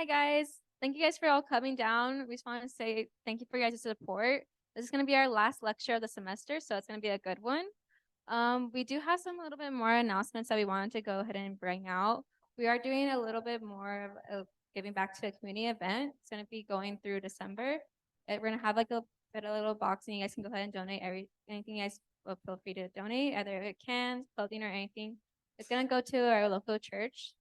Hi guys. Thank you guys for all coming down. We just want to say thank you for your guys' support. This is going to be our last lecture of the semester, so it's going to be a good one. We do have some little bit more announcements that we wanted to go ahead and bring out. We are doing a little bit more of giving back to a community event. It's going to be going through December. We're going to have like a bit of little box, and you guys can go ahead and donate anything you guys will feel free to donate, either cans, clothing, or anything. It's going to go to our local church.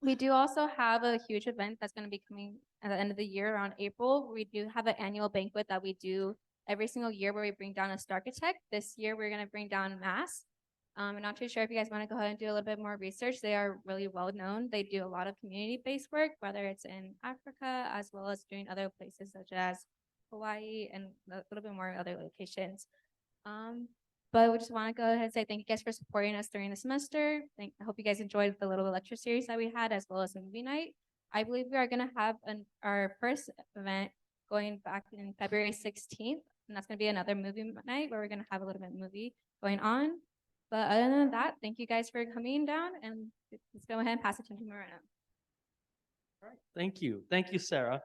We do also have a huge event that's going to be coming at the end of the year around April. We do have an annual banquet that we do every single year where we bring down a star architect. This year, we're going to bring down Mass. I'm not too sure if you guys want to go ahead and do a little bit more research. They are really well known. They do a lot of community-based work, whether it's in Africa as well as doing other places such as Hawaii and a little bit more other locations. But we just want to go ahead and say thank you guys for supporting us during the semester. I hope you guys enjoyed the little lecture series that we had, as well as the movie night. I believe we are going to have our first event going back in February 16th, and that's going to be another movie night where we're going to have a little bit of movie going on. But other than that, thank you guys for coming down, and let's go ahead and pass it to Moreno. All right, thank you. Thank you, Sarah.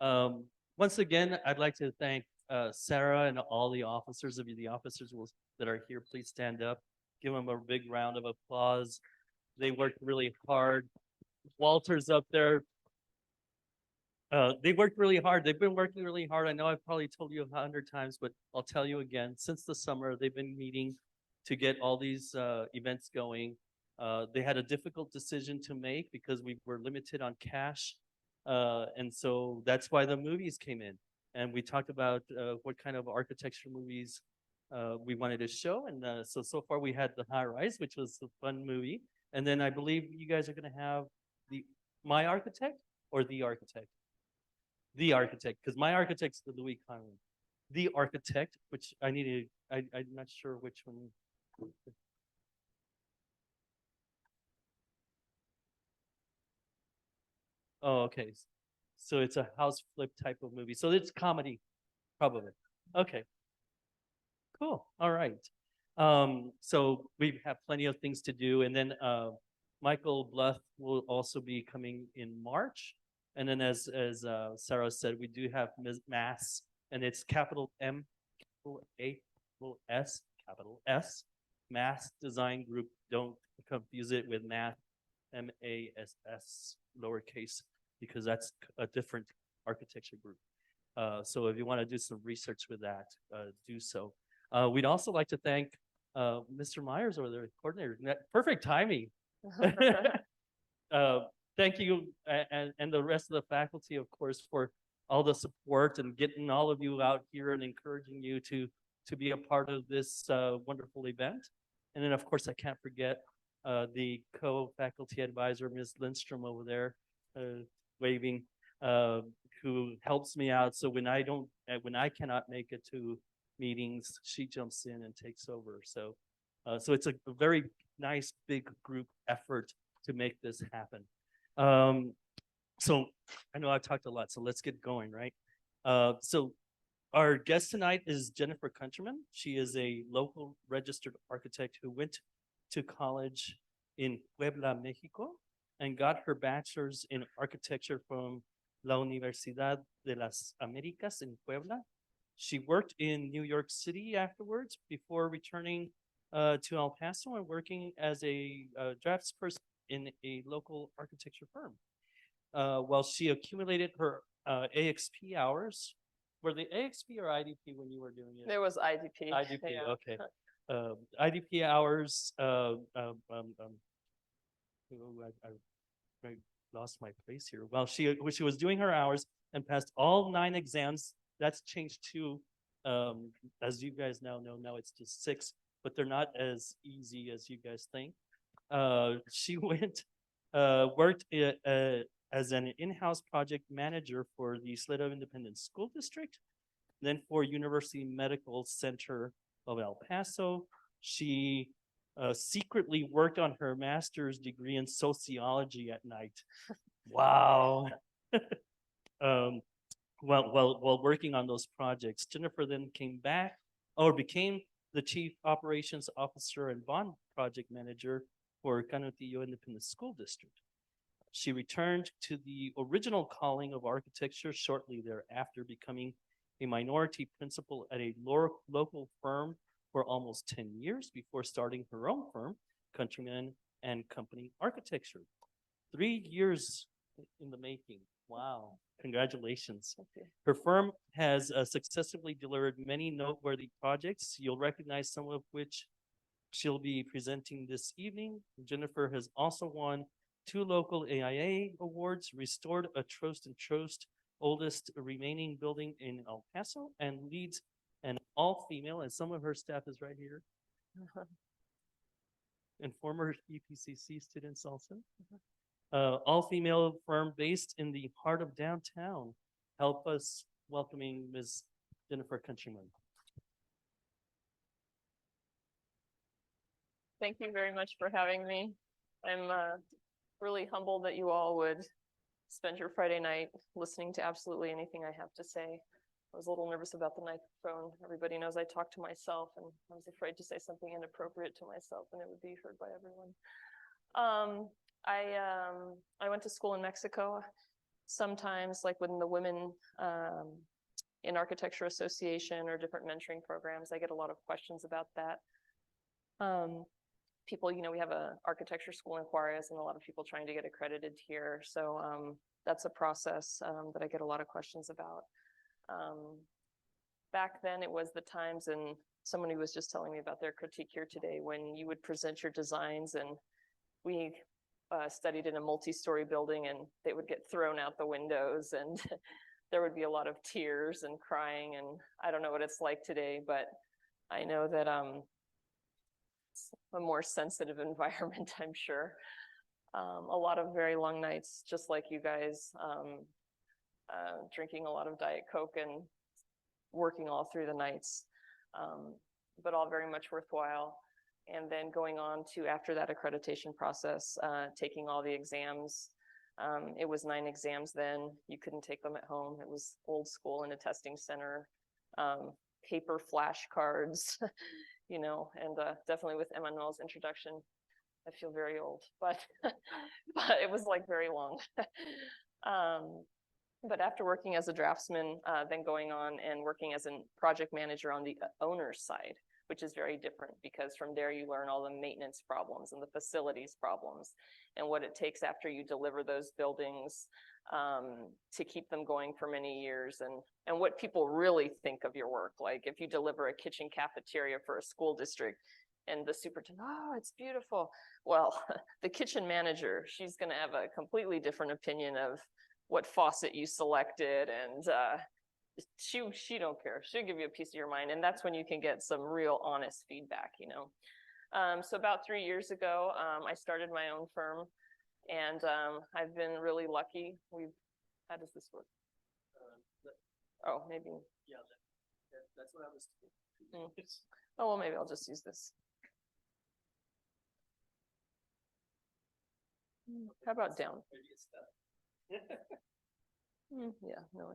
Once again, I'd like to thank Sarah and all the officers. Of you, the officers that are here, please stand up. Give them a big round of applause. They worked really hard. Walter's up there. They worked really hard. They've been working really hard. I know I've probably told you 100 times, but I'll tell you again. Since the summer, they've been meeting to get all these events going. They had a difficult decision to make because we were limited on cash. And so that's why the movies came in. And we talked about what kind of architecture movies we wanted to show. And so far we had The High Rise, which was a fun movie. And then I believe you guys are going to have My Architect or The Architect? The Architect, because My Architect's the Louis Conlon. The Architect, which I'm not sure which one. Oh, okay. So it's a house flip type of movie. So it's comedy, probably. Okay. Cool. All right. So we have plenty of things to do. And then Michael Bluff will also be coming in March. And then as Sarah said, we do have Mass, and it's capital M, capital A, capital S, capital S, Mass Design Group. Don't confuse it with Math, MASS, lowercase, because that's a different architecture group. So if you want to do some research with that, do so. We'd also like to thank Mr. Myers, or the coordinator. Perfect timing. Thank you, and the rest of the faculty, of course, for all the support and getting all of you out here and encouraging you to be a part of this wonderful event. And then, of course, I can't forget the co-faculty advisor, Ms. Lindstrom, over there, waving, who helps me out. So when I cannot make it to meetings, she jumps in and takes over. So it's a very nice big group effort to make this happen. So I know I've talked a lot, so let's get going, right? So our guest tonight is Jennifer Countryman. She is a local registered architect who went to college in Puebla, Mexico, and got her bachelor's in architecture from La Universidad de las Américas in Puebla. She worked in New York City afterwards before returning to El Paso and working as a draftsperson in a local architecture firm. While she accumulated her AXP hours. Were they AXP or IDP when you were doing it? There was IDP. IDP, yeah. Okay. IDP hours. I lost my place here. Well, she was doing her hours and passed all 9 exams. That's changed to, as you guys now know, now it's just 6, but they're not as easy as you guys think. She worked as an in-house project manager for the Ysleta Independent School District, then for University Medical Center of El Paso. She secretly worked on her master's degree in sociology at night. Wow. While working on those projects, Jennifer then came back or became the Chief Operations Officer and Bond Project Manager for Canutillo Independent School District. She returned to the original calling of architecture shortly thereafter, becoming a minority principal at a local firm for almost 10 years before starting her own firm, Countryman and Company Architecture. 3 years in the making. Wow. Congratulations. Okay. Her firm has successfully delivered many noteworthy projects. You'll recognize some of which she'll be presenting this evening. Jennifer has also won 2 local AIA awards, restored a Trost and Trost oldest remaining building in El Paso, and leads an all-female, and some of her staff is right here, and former EPCC students also. All-female firm based in the heart of downtown. Help us welcoming Ms. Jennifer Countryman. Thank you very much for having me. I'm really humbled that you all would spend your Friday night listening to absolutely anything I have to say. I was a little nervous about the microphone. Everybody knows I talk to myself, and I was afraid to say something inappropriate to myself and it would be heard by everyone. I went to school in Mexico. Sometimes, like when the Women in Architecture Association or different mentoring programs, I get a lot of questions about that. People, we have a architecture school in Juarez and a lot of people trying to get accredited here. So that's a process that I get a lot of questions about. Back then it was the times, and somebody was just telling me about their critique here today, when you would present your designs, and we studied in a multi-story building and they would get thrown out the windows, and there would be a lot of tears and crying, and I don't know what it's like today, but I know that it's a more sensitive environment, I'm sure. A lot of very long nights, just like you guys, drinking a lot of Diet Coke and working all through the nights, but all very much worthwhile. And then going on to, after that accreditation process, taking all the exams. It was 9 exams then. You couldn't take them at home. It was old school in a testing center, paper flashcards, and definitely with Emmanuel's introduction, I feel very old, but it was like very long. But after working as a draftsman, then going on and working as a project manager on the owner's side, which is very different, because from there you learn all the maintenance problems and the facilities problems and what it takes after you deliver those buildings to keep them going for many years, and what people really think of your work. Like if you deliver a kitchen cafeteria for a school district and the superintendent, oh, it's beautiful. Well, the kitchen manager, she's going to have a completely different opinion of what faucet you selected, and she don't care. She'll give you a piece of your mind, and that's when you can get some real honest feedback. So about 3 years ago, I started my own firm, and I've been really lucky. How does this work? Oh, maybe. Yeah, that's what I was thinking. Oh, well, maybe I'll just use this. How about down? Yeah, no.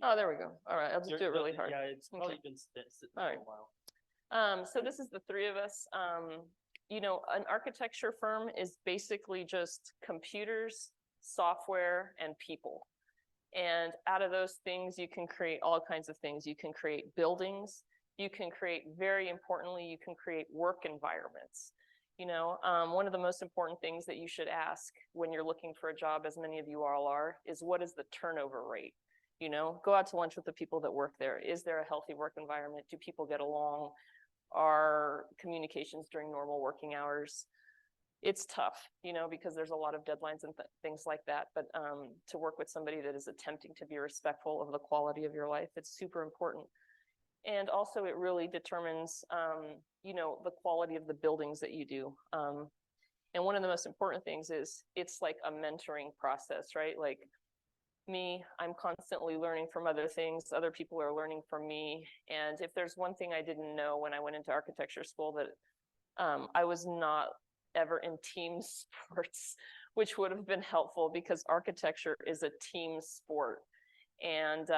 Oh, there we go. All right, I'll just do it really hard. Yeah, it's probably Okay. been sitting All right. for a while. So this is the 3 of us. An architecture firm is basically just computers, software, and people. And out of those things, you can create all kinds of things. You can create buildings. You can create, very importantly, you can create work environments. One of the most important things that you should ask when you're looking for a job, as many of you all are, is what is the turnover rate? Go out to lunch with the people that work there. Is there a healthy work environment? Do people get along? Are communications during normal working hours? It's tough, because there's a lot of deadlines and things like that. But to work with somebody that is attempting to be respectful of the quality of your life, it's super important. And also it really determines, the quality of the buildings that you do. And one of the most important things is it's like a mentoring process, right? Like me, I'm constantly learning from other things. Other people are learning from me. And if there's one thing I didn't know when I went into architecture school, that I was not ever in team sports, which would have been helpful, because architecture is a team sport. And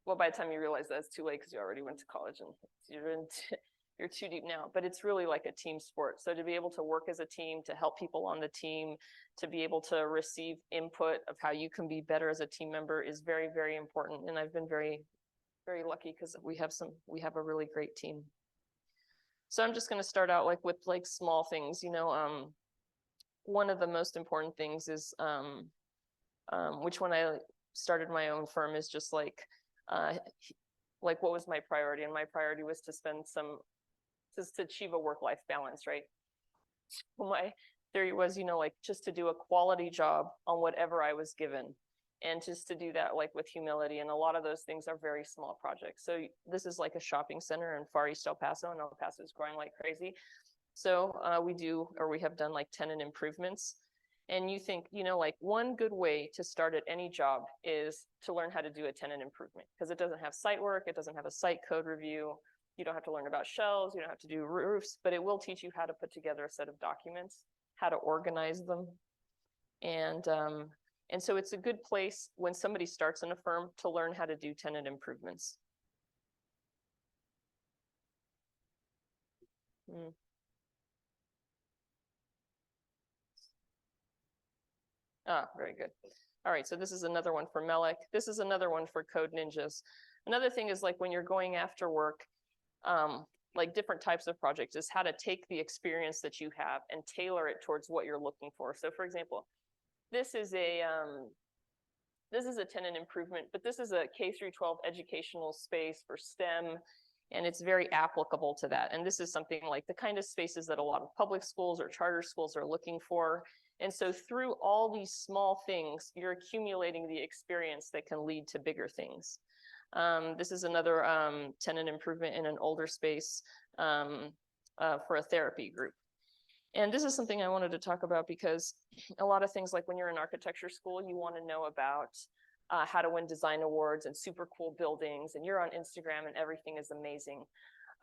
well, by the time you realize that, it's too late, because you already went to college and you're too deep now, but it's really like a team sport. So to be able to work as a team, to help people on the team, to be able to receive input of how you can be better as a team member is very, very important. And I've been very, very lucky because we have a really great team. So I'm just going to start out like with like small things, one of the most important things is, which when I started my own firm is just like what was my priority? And my priority was to to achieve a work-life balance, right? My theory was, like just to do a quality job on whatever I was given. And just to do that like with humility. And a lot of those things are very small projects. So this is like a shopping center in Far East El Paso, and El Paso is growing like crazy. So we have done like tenant improvements. And you think, like one good way to start at any job is to learn how to do a tenant improvement, because it doesn't have site work, it doesn't have a site code review, you don't have to learn about shells, you don't have to do roofs, but it will teach you how to put together a set of documents, how to organize them. And so it's a good place when somebody starts in a firm to learn how to do tenant improvements. Very good. All right, so this is another one for Melek. This is another one for Code Ninjas. Another thing is like when you're going after work, like different types of projects, is how to take the experience that you have and tailor it towards what you're looking for. So for example, this is a tenant improvement, but this is a K-12 educational space for STEM, and it's very applicable to that. And this is something like the kind of spaces that a lot of public schools or charter schools are looking for. And so through all these small things, you're accumulating the experience that can lead to bigger things. This is another tenant improvement in an older space for a therapy group. And this is something I wanted to talk about because a lot of things, like when you're in architecture school, you want to know about how to win design awards and super cool buildings, and you're on Instagram and everything is amazing.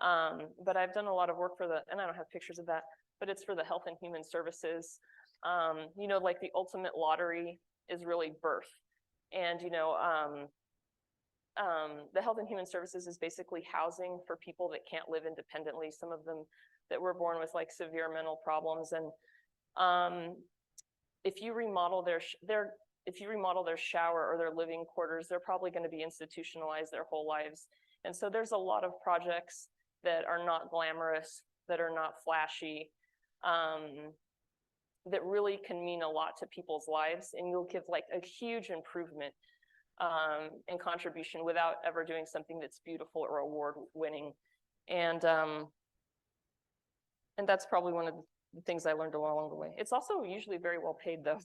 But I've done a lot of work and I don't have pictures of that, but it's for the Health and Human Services. Like the ultimate lottery is really birth. And, the Health and Human Services is basically housing for people that can't live independently. Some of them that were born with like severe mental problems. And if you remodel their shower or their living quarters, they're probably going to be institutionalized their whole lives. And so there's a lot of projects that are not glamorous, that are not flashy, that really can mean a lot to people's lives. And you'll give like a huge improvement and contribution without ever doing something that's beautiful or award winning. And that's probably one of the things I learned along the way. It's also usually very well paid though.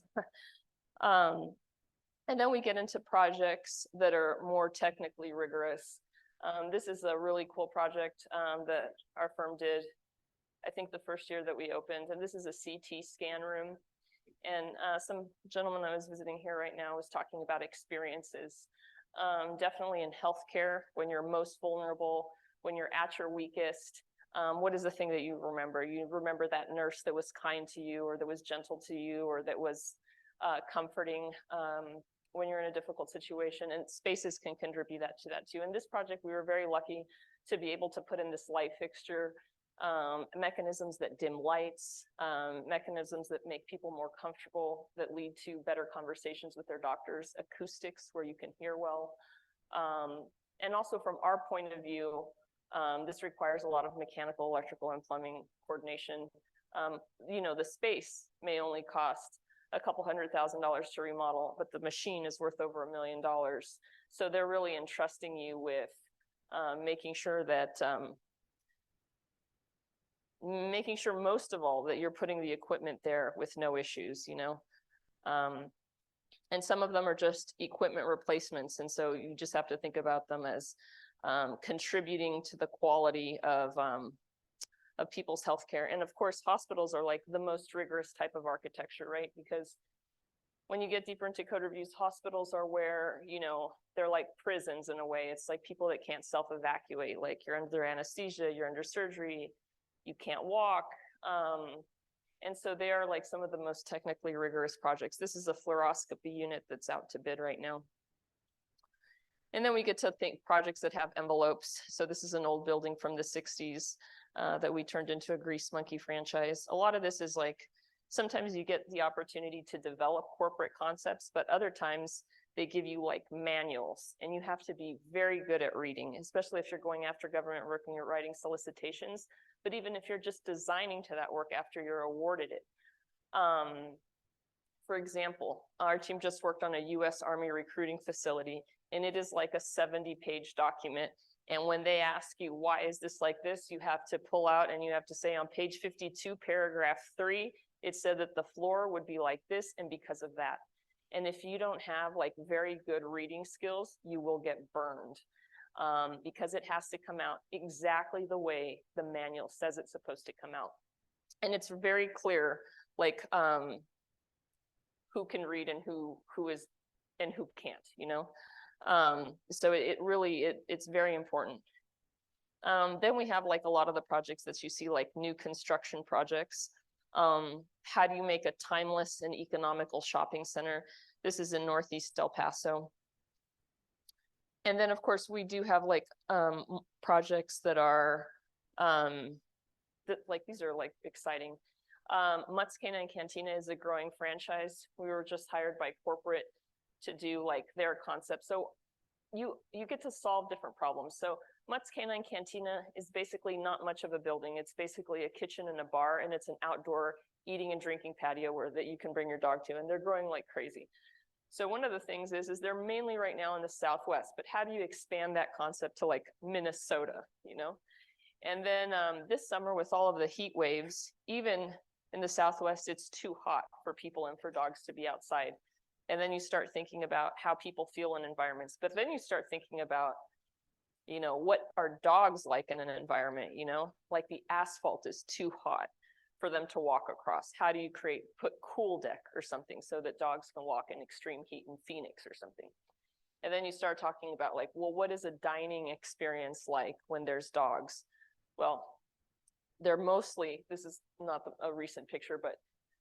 And then we get into projects that are more technically rigorous. This is a really cool project that our firm did, I think the first year that we opened. And this is a CT scan room. And some gentleman I was visiting here right now was talking about experiences. Definitely in healthcare, when you're most vulnerable, when you're at your weakest, what is the thing that you remember? You remember that nurse that was kind to you, or that was gentle to you, or that was comforting when you're in a difficult situation, and spaces can contribute to that too. In this project, we were very lucky to be able to put in this light fixture, mechanisms that dim lights, mechanisms that make people more comfortable, that lead to better conversations with their doctors, acoustics where you can hear well. And also from our point of view, this requires a lot of mechanical, electrical, and plumbing coordination. The space may only cost a couple $100,000 to remodel, but the machine is worth over $1 million. So they're really entrusting you with making sure most of all that you're putting the equipment there with no issues, and some of them are just equipment replacements. And so you just have to think about them as contributing to the quality of people's healthcare. And of course, hospitals are like the most rigorous type of architecture, right? Because when you get deeper into code reviews, hospitals are where, they're like prisons in a way. It's like people that can't self-evacuate, like you're under anesthesia, you're under surgery, you can't walk. And so they are like some of the most technically rigorous projects. This is a fluoroscopy unit that's out to bid right now. And then we get to think projects that have envelopes. So this is an old building from the 60s. that we turned into a Grease Monkey franchise. A lot of this is like, sometimes you get the opportunity to develop corporate concepts, but other times they give you like manuals, and you have to be very good at reading, especially if you're going after government work and you're writing solicitations, but even if you're just designing to that work after you're awarded it. For example, our team just worked on a US Army recruiting facility, and it is like a 70-page document. And when they ask you, why is this like this, you have to pull out and you have to say on page 52, paragraph 3, it said that the floor would be like this and because of that. And if you don't have like very good reading skills, you will get burned because it has to come out exactly the way the manual says it's supposed to come out. And it's very clear, like who can read and who is and who can't, you know? So it's very important. Then we have like a lot of the projects that you see, like new construction projects. How do you make a timeless and economical shopping center? This is in Northeast El Paso. And then of course we do have like projects that are these are like exciting. Mutt's Canine Cantina is a growing franchise. We were just hired by corporate to do like their concept. So you get to solve different problems. So Mutt's Canine Cantina is basically not much of a building. It's basically a kitchen and a bar, and it's an outdoor eating and drinking patio that you can bring your dog to, and they're growing like crazy. So one of the things is they're mainly right now in the Southwest, but how do you expand that concept to like Minnesota, you know? And then this summer with all of the heat waves, even in the Southwest, it's too hot for people and for dogs to be outside. And then you start thinking about how people feel in environments, but then you start thinking about, you know, what are dogs like in an environment, you know, like the asphalt is too hot for them to walk across. How do you put cool deck or something so that dogs can walk in extreme heat in Phoenix or something? And then you start talking about like, well, what is a dining experience like when there's dogs? Well, they're mostly, this is not a recent picture, but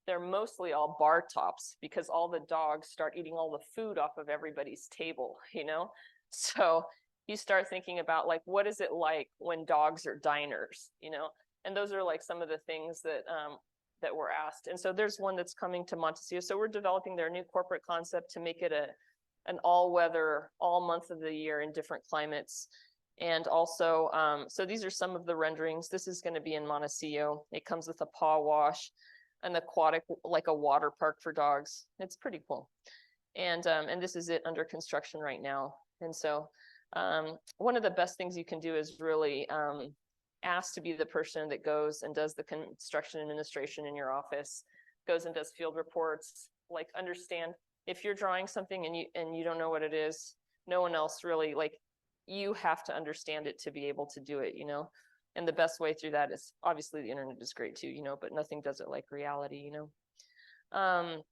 they're mostly all bar tops because all the dogs start eating all the food off of everybody's table, you know? So you start thinking about like, what is it like when dogs are diners, you know? And those are like some of the things that that were asked. And so there's one that's coming to Montecillo. So we're developing their new corporate concept to make it an all-weather, all month of the year in different climates. And also, so these are some of the renderings. This is going to be in Montecillo. It comes with a paw wash, an aquatic, like a water park for dogs. It's pretty cool. And this is it under construction right now. And so one of the best things you can do is really ask to be the person that goes and does the construction administration in your office, goes and does field reports, like understand if you're drawing something and you don't know what it is, no one else really, like you have to understand it to be able to do it, you know? And the best way through that is obviously the internet is great too, you know, but nothing does it like reality, you know?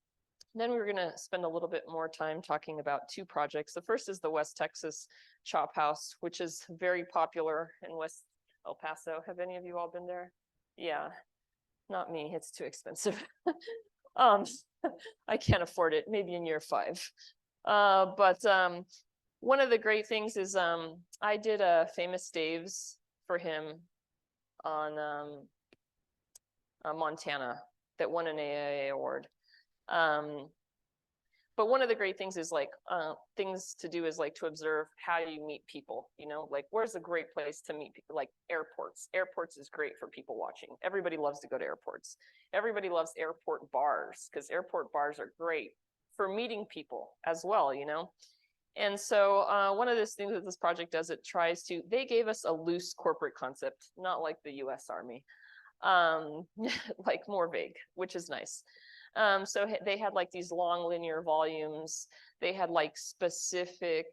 Then we're gonna spend a little bit more time talking about two projects. The first is the West Texas Chop House, which is very popular in West El Paso. Have any of you all been there? Yeah, not me, it's too expensive. I can't afford it, maybe in year 5. But one of the great things is I did a Famous Dave's for him on Montana that won an AIA award. But one of the great things is like things to do is like to observe how you meet people, you know, like where's a great place to meet people, like airports. Airports is great for people watching. Everybody loves to go to airports. Everybody loves airport bars because airport bars are great for meeting people as well, you know. And so one of those things that this project does, it tries to, they gave us a loose corporate concept, not like the US Army, like more vague, which is nice. So they had like these long linear volumes. They had like specific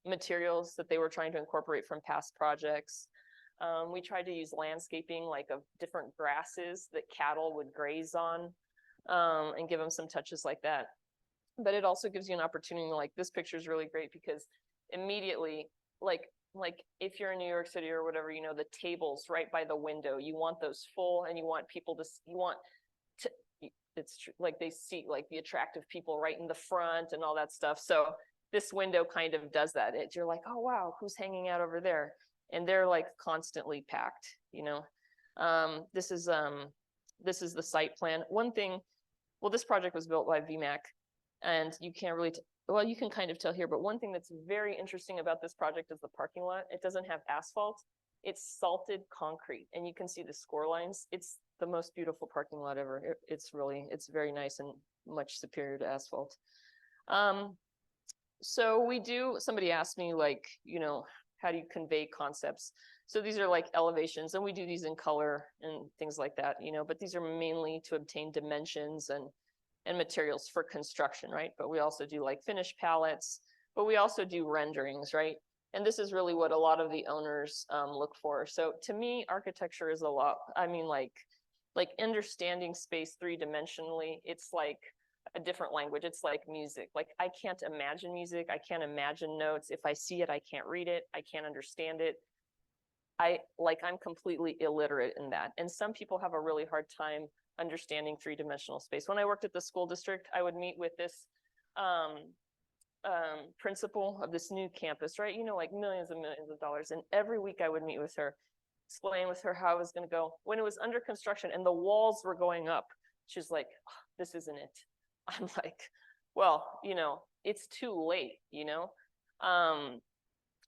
materials that they were trying to incorporate from past projects. We tried to use landscaping like of different grasses that cattle would graze on and give them some touches like that. But it also gives you an opportunity, like this picture is really great because immediately, like if you're in New York City or whatever, you know, the tables right by the window, you want those full and you want people to, it's like they see like the attractive people right in the front and all that stuff. So this window kind of does that. You're like, oh, wow, who's hanging out over there? and they're like constantly packed, you know. This is the site plan. One thing, well, this project was built by VMAC, and you can't really, well, you can kind of tell here, but one thing that's very interesting about this project is the parking lot. It doesn't have asphalt. It's salted concrete, and you can see the score lines. It's the most beautiful parking lot ever. It's very nice and much superior to asphalt. So somebody asked me, like, you know, how do you convey concepts? So these are like elevations, and we do these in color and things like that, you know, but these are mainly to obtain dimensions and materials for construction, right? But we also do like finished pallets, but we also do renderings, right? And this is really what a lot of the owners look for. So to me, architecture is a lot, I mean, like understanding space three-dimensionally, it's like a different language. It's like music. Like, I can't imagine music. I can't imagine notes. If I see it, I can't read it. I can't understand it. I'm completely illiterate in that. And some people have a really hard time understanding three-dimensional space. When I worked at the school district, I would meet with this principal of this new campus, right? You know, like millions and millions of dollars. And every week I would meet with her, explain with her how it was going to go. When it was under construction and the walls were going up, she's like, oh, this isn't it. I'm like, well, you know, it's too late, you know?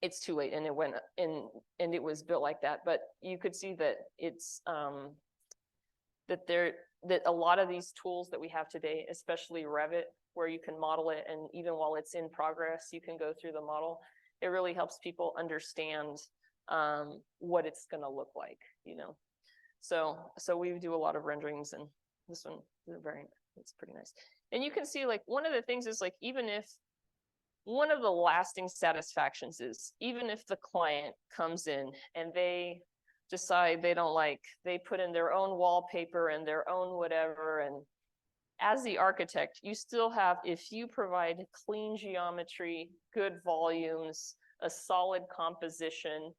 It's too late, and it went in, and it was built like that. But you could see that it's that a lot of these tools that we have today, especially Revit, where you can model it, and even while it's in progress, you can go through the model. It really helps people understand what it's going to look like, you know. So we do a lot of renderings, and this one is it's pretty nice. And you can see, like, one of the things is, like, even if one of the lasting satisfactions is, even if the client comes in and they decide they don't like, they put in their own wallpaper and their own whatever, and as the architect, you still have, if you provide clean geometry, good volumes, a solid composition,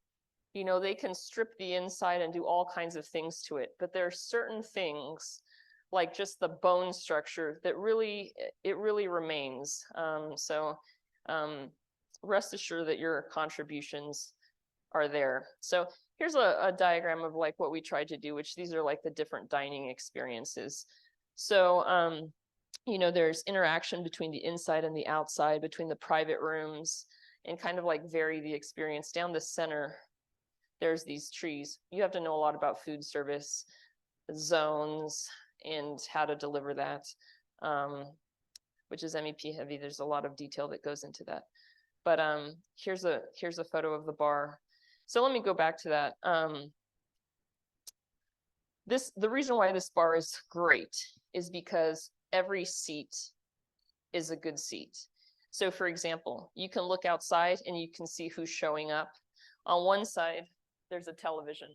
you know, they can strip the inside and do all kinds of things to it. But there are certain things, like just the bone structure, that really remains. Rest assured that your contributions are there. So here's a diagram of like what we tried to do, which these are like the different dining experiences. So, you know, there's interaction between the inside and the outside, between the private rooms, and kind of like vary the experience. Down the center, there's these trees. You have to know a lot about food service zones and how to deliver that, which is MEP heavy. There's a lot of detail that goes into that. But here's a photo of the bar. So let me go back to that. The reason why this bar is great is because every seat is a good seat. So for example, you can look outside and you can see who's showing up. On one side, there's a television.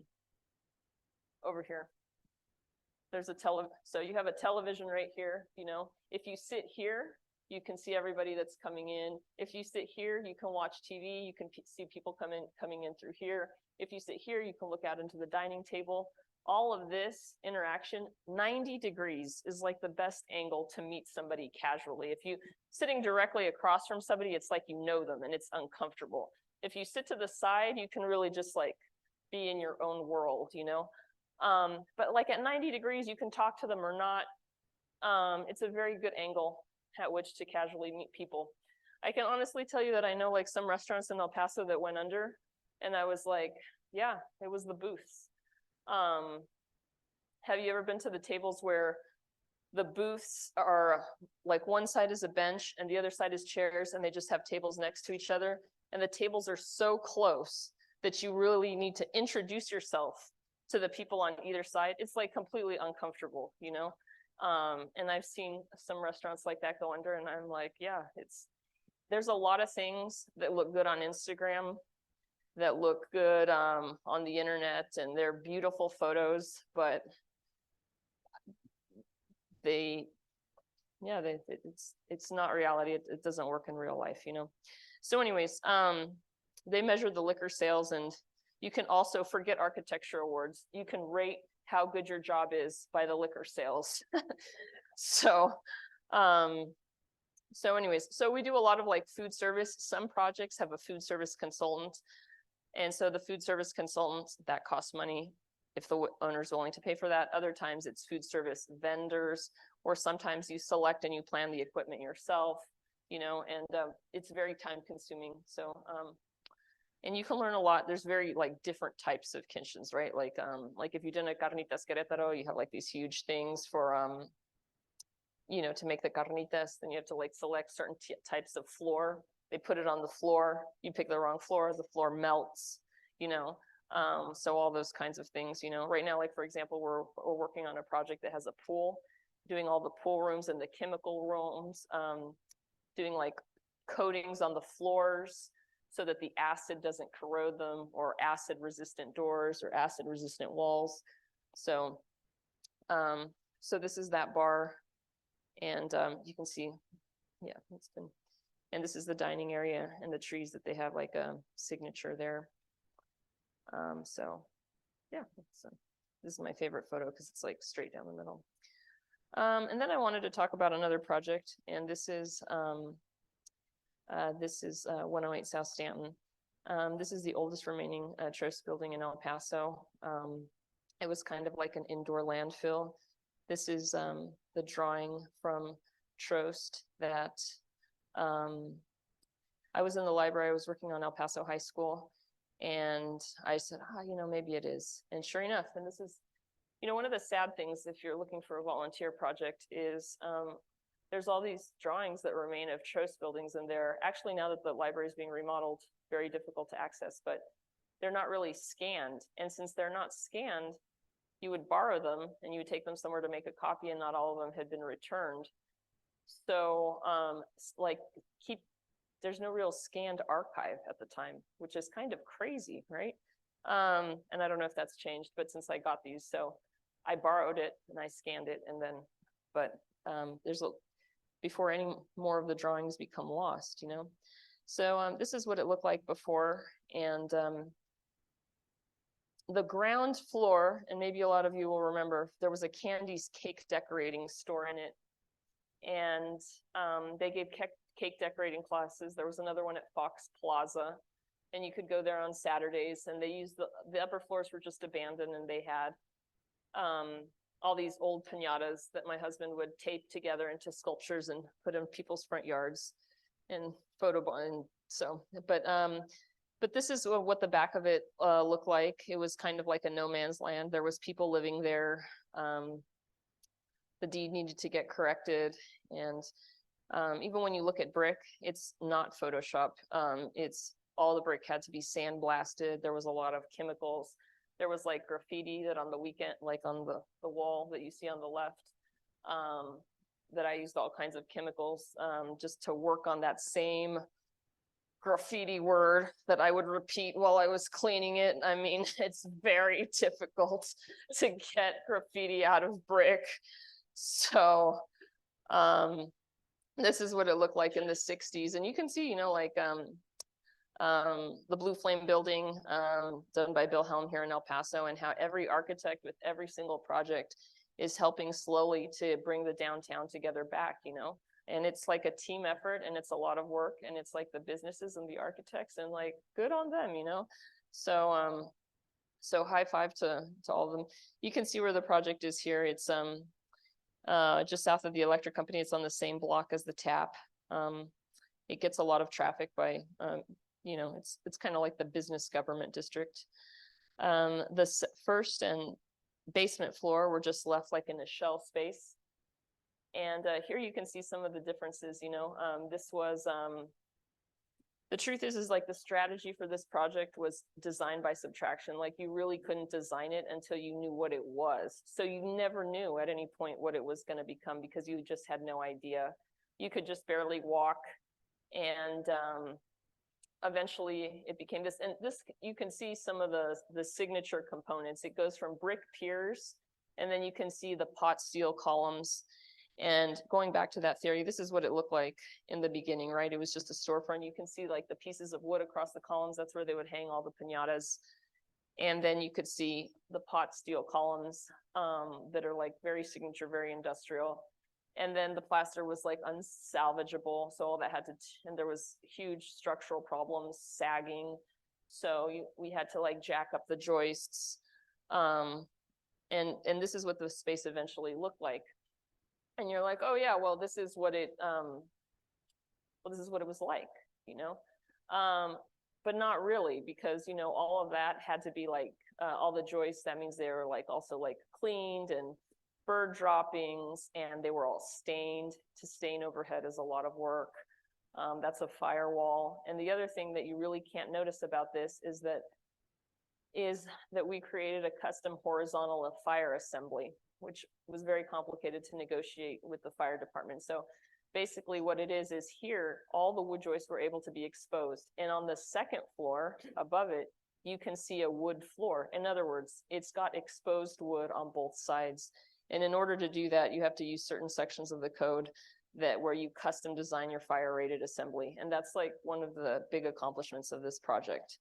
Over here, there's a so you have a television right here. You know, if you sit here, you can see everybody that's coming in. If you sit here, you can watch TV. You can see people coming in through here. If you sit here, you can look out into the dining table. All of this interaction, 90 degrees is like the best angle to meet somebody casually. If you sitting directly across from somebody, it's like you know them and it's uncomfortable. If you sit to the side, you can really just like be in your own world, you know? But like at 90 degrees, you can talk to them or not. It's a very good angle at which to casually meet people. I can honestly tell you that I know like some restaurants in El Paso that went under, and I was like, yeah, it was the booths. Have you ever been to the tables where the booths are like one side is a bench and the other side is chairs, and they just have tables next to each other, and the tables are so close that you really need to introduce yourself to the people on either side? It's like completely uncomfortable, you know? And I've seen some restaurants like that go under, and I'm like, yeah, there's a lot of things that look good on Instagram, that look good on the internet, and they're beautiful photos, but it's not reality. It doesn't work in real life, you know? So anyways, they measure the liquor sales, and you can also forget architecture awards. You can rate how good your job is by the liquor sales. So anyways, so we do a lot of like food service. Some projects have a food service consultant. And so the food service consultants, that costs money if the owner's willing to pay for that. Other times it's food service vendors, or sometimes you select and you plan the equipment yourself, and it's very time consuming. So, and you can learn a lot. There's very like different types of kitchens, right? Like if you did a carnitas Querétaro, you have like these huge things for, to make the carnitas, then you have to like select certain types of floor. They put it on the floor, you pick the wrong floor, the floor melts, so all those kinds of things, right now, like for example, we're working on a project that has a pool, doing all the pool rooms and the chemical rooms, doing like coatings on the floors so that the acid doesn't corrode them, or acid resistant doors or acid resistant walls. So, so this is that bar, and you can see, yeah, it's been, and this is the dining area and the trees that they have like a signature there. So yeah, this is my favorite photo because it's like straight down the middle. And then I wanted to talk about another project, and this is 108 South Stanton. This is the oldest remaining Trost building in El Paso. It was kind of like an indoor landfill. This is the drawing from Trost that I was in the library. I was working on El Paso High School, and I said, maybe it is. And sure enough, and this is, one of the sad things if you're looking for a volunteer project is there's all these drawings that remain of Trost buildings, and they're actually, now that the library is being remodeled, very difficult to access, but they're not really scanned. And since they're not scanned, you would borrow them and you would take them somewhere to make a copy, and not all of them had been returned. So there's no real scanned archive at the time, which is kind of crazy, right? And I don't know if that's changed, but since I got these, so I borrowed it and I scanned it, and then, but before any more of the drawings become lost, So this is what it looked like before, and the ground floor, and maybe a lot of you will remember, there was a Candy's cake decorating store in it, and they gave cake decorating classes. There was another one at Fox Plaza, and you could go there on Saturdays, and they used the upper floors were just abandoned, and they had all these old piñatas that my husband would tape together into sculptures and put in people's front yards and and so, but this is what the back of it looked like. It was kind of like a no man's land. There was people living there. The deed needed to get corrected, and even when you look at brick, it's not Photoshop. It's all the brick had to be sandblasted. There was a lot of chemicals. There was like graffiti that on the weekend, like on the wall that you see on the left, that I used all kinds of chemicals just to work on that same graffiti word that I would repeat while I was cleaning it. I mean, it's very difficult to get graffiti out of brick. So this is what it looked like in the 60s. And you can see, the Blue Flame building done by Bill Helm here in El Paso, and how every architect with every single project is helping slowly to bring the downtown together back, and it's like a team effort, and it's a lot of work, and it's like the businesses and the architects, and like good on them, So so high five to all of them. You can see where the project is here. It's just south of the electric company. It's on the same block as the tap. It gets a lot of traffic by it's kind of like the business government district. The first and basement floor were just left like in a shell space. And here you can see some of the differences, this was, the truth is like the strategy for this project was design by subtraction. Like you really couldn't design it until you knew what it was. So you never knew at any point what it was going to become, because you just had no idea. You could just barely walk, and eventually it became this. And this, you can see some of the signature components. It goes from brick piers, and then you can see the pot steel columns. And going back to that theory, this is what it looked like in the beginning, right? It was just a storefront. You can see like the pieces of wood across the columns. That's where they would hang all the piñatas. And then you could see the pot steel columns that are like very signature, very industrial. And then the plaster was like unsalvageable. So all that had to, and there was huge structural problems, sagging. So we had to like jack up the joists. And this is what the space eventually looked like. And you're like, oh yeah, well, this is what it was like, you know? But not really, because, you know, all of that had to be like, all the joists, that means they were like also like cleaned and bird droppings, and they were all stained. To stain overhead is a lot of work. That's a firewall. And the other thing that you really can't notice about this is that we created a custom horizontal fire assembly, which was very complicated to negotiate with the fire department. So basically what it is here, all the wood joists were able to be exposed. And on the second floor above it, you can see a wood floor. In other words, it's got exposed wood on both sides. And in order to do that, you have to use certain sections of the code where you custom design your fire rated assembly. And that's like one of the big accomplishments of this project.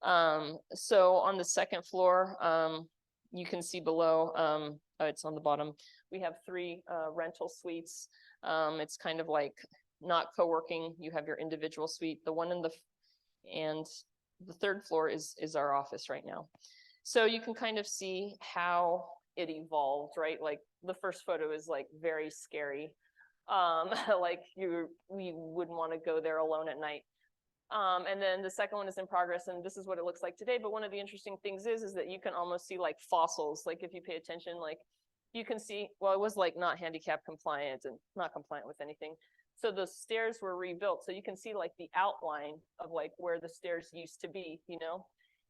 So on the second floor, you can see below, it's on the bottom, we have 3 rental suites. It's kind of like not co-working. You have your individual suite. The one and the third floor is our office right now. So you can kind of see how it evolved, right? Like the first photo is like very scary. Like we wouldn't want to go there alone at night. And then the second one is in progress, and this is what it looks like today. But one of the interesting things is that you can almost see like fossils. Like if you pay attention, like you can see, well, it was like not handicap compliant and not compliant with anything. So the stairs were rebuilt. So you can see like the outline of like where the stairs used to be, you know,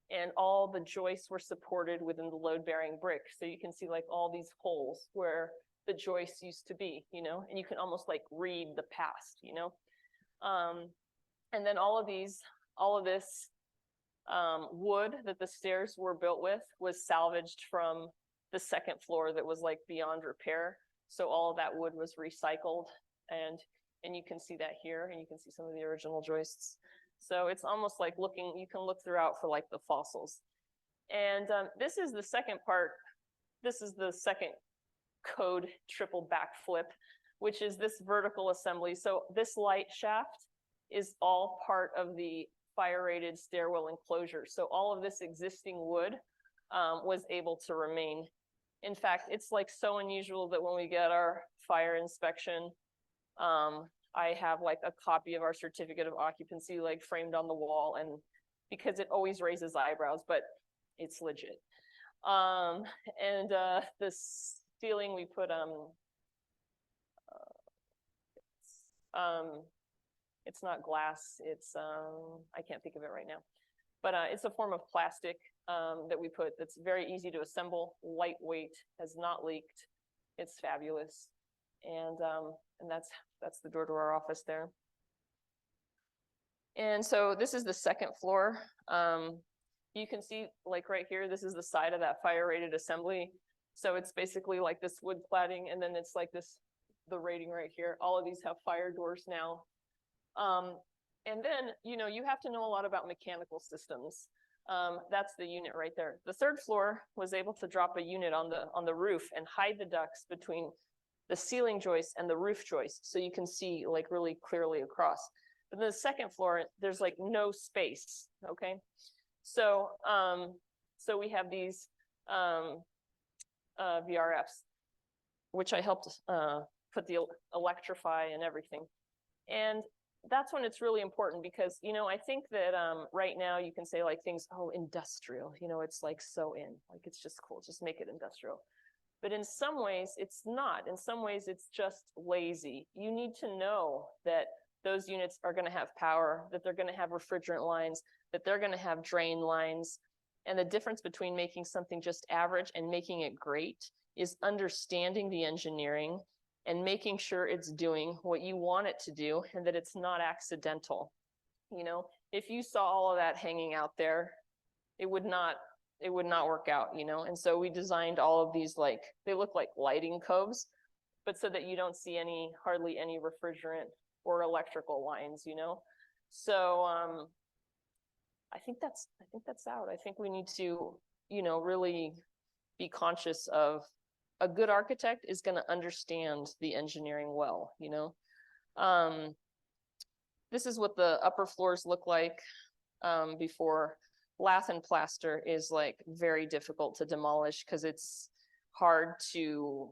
and all the joists were supported within the load bearing brick. So you can see like all these holes where the joists used to be, you know, and you can almost like read the past, you know. And then all of this wood that the stairs were built with was salvaged from the second floor that was like beyond repair. So all of that wood was recycled, and you can see that here, and you can see some of the original joists. So it's almost like you can look throughout for like the fossils. And this is the second part. This is the second code triple backflip, which is this vertical assembly. So this light shaft is all part of the fire rated stairwell enclosure. So all of this existing wood was able to remain. In fact, it's like so unusual that when we get our fire inspection, I have like a copy of our certificate of occupancy like framed on the wall, and because it always raises eyebrows, but it's legit. And the ceiling we put it's not glass, it's I can't think of it right now, but it's a form of plastic that we put that's very easy to assemble, lightweight, has not leaked. It's fabulous. And that's the door to our office there. And so this is the second floor. You can see like right here, this is the side of that fire rated assembly. So it's basically like this wood cladding, and then it's like the rating right here. All of these have fire doors now. And then, you know, you have to know a lot about mechanical systems. That's the unit right there. The third floor was able to drop a unit on the roof and hide the ducts between the ceiling joist and the roof joist, so you can see like really clearly across. But then the second floor, there's like no space. Okay, so so we have these VRFs, which I helped put the electrify and everything. And that's when it's really important, because, you know, I think that right now you can say like things, oh, industrial, you know, it's like so in, like it's just cool, just make it industrial. But in some ways it's not. In some ways it's just lazy. You need to know that those units are going to have power, that they're going to have refrigerant lines, that they're going to have drain lines. And the difference between making something just average and making it great is understanding the engineering and making sure it's doing what you want it to do, and that it's not accidental. You know, if you saw all of that hanging out there, it would not work out, you know? And so we designed all of these, like, they look like lighting coves, but so that you don't see hardly any refrigerant or electrical lines, you know? So I think that's out. I think we need to, you know, really be conscious of a good architect is going to understand the engineering well, you know? This is what the upper floors look like. before. Lath and plaster is like very difficult to demolish because it's hard to